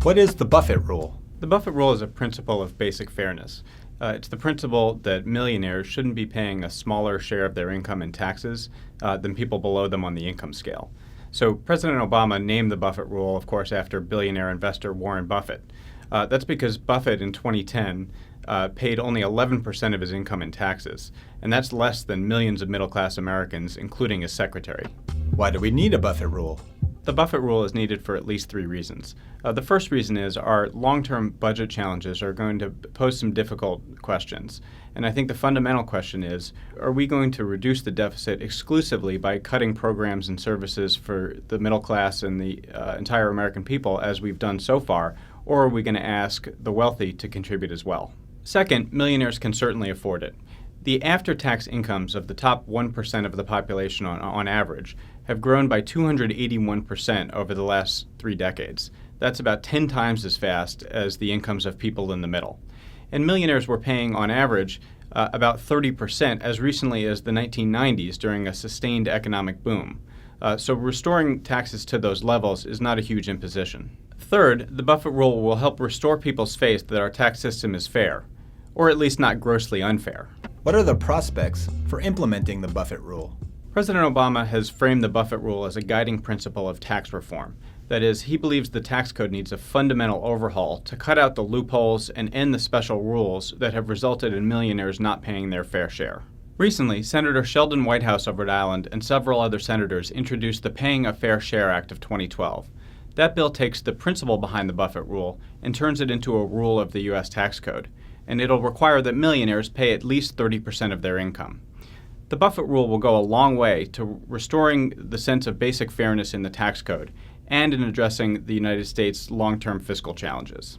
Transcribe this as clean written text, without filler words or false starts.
What is the Buffett Rule? The Buffett Rule is a principle of basic fairness. It's the principle that millionaires shouldn't be paying a smaller share of their income in taxes than people below them on the income scale. So President Obama named the Buffett Rule, of course, after billionaire investor Warren Buffett. That's because Buffett in 2010 paid only 11% of his income in taxes, and that's less than millions of middle-class Americans, including his secretary. Why do we need a Buffett Rule? The Buffett Rule is needed for at least three reasons. The first reason is our long-term budget challenges are going to pose some difficult questions. And I think the fundamental question is, are we going to reduce the deficit exclusively by cutting programs and services for the middle class and the entire American people, as we've done so far, or are we going to ask the wealthy to contribute as well? Second, millionaires can certainly afford it. The after-tax incomes of the top 1% of the population on average have grown by 281% over the last 3 decades. That's about 10 times as fast as the incomes of people in the middle. And millionaires were paying, on average, about 30% as recently as the 1990s during a sustained economic boom. So restoring taxes to those levels is not a huge imposition. Third, the Buffett Rule will help restore people's faith that our tax system is fair, or at least not grossly unfair. What are the prospects for implementing the Buffett Rule? President Obama has framed the Buffett Rule as a guiding principle of tax reform. That is, he believes the tax code needs a fundamental overhaul to cut out the loopholes and end the special rules that have resulted in millionaires not paying their fair share. Recently, Senator Sheldon Whitehouse of Rhode Island and several other senators introduced the Paying a Fair Share Act of 2012. That bill takes the principle behind the Buffett Rule and turns it into a rule of the U.S. tax code, and it'll require that millionaires pay at least 30% of their income. The Buffett Rule will go a long way to restoring the sense of basic fairness in the tax code and in addressing the United States' long-term fiscal challenges.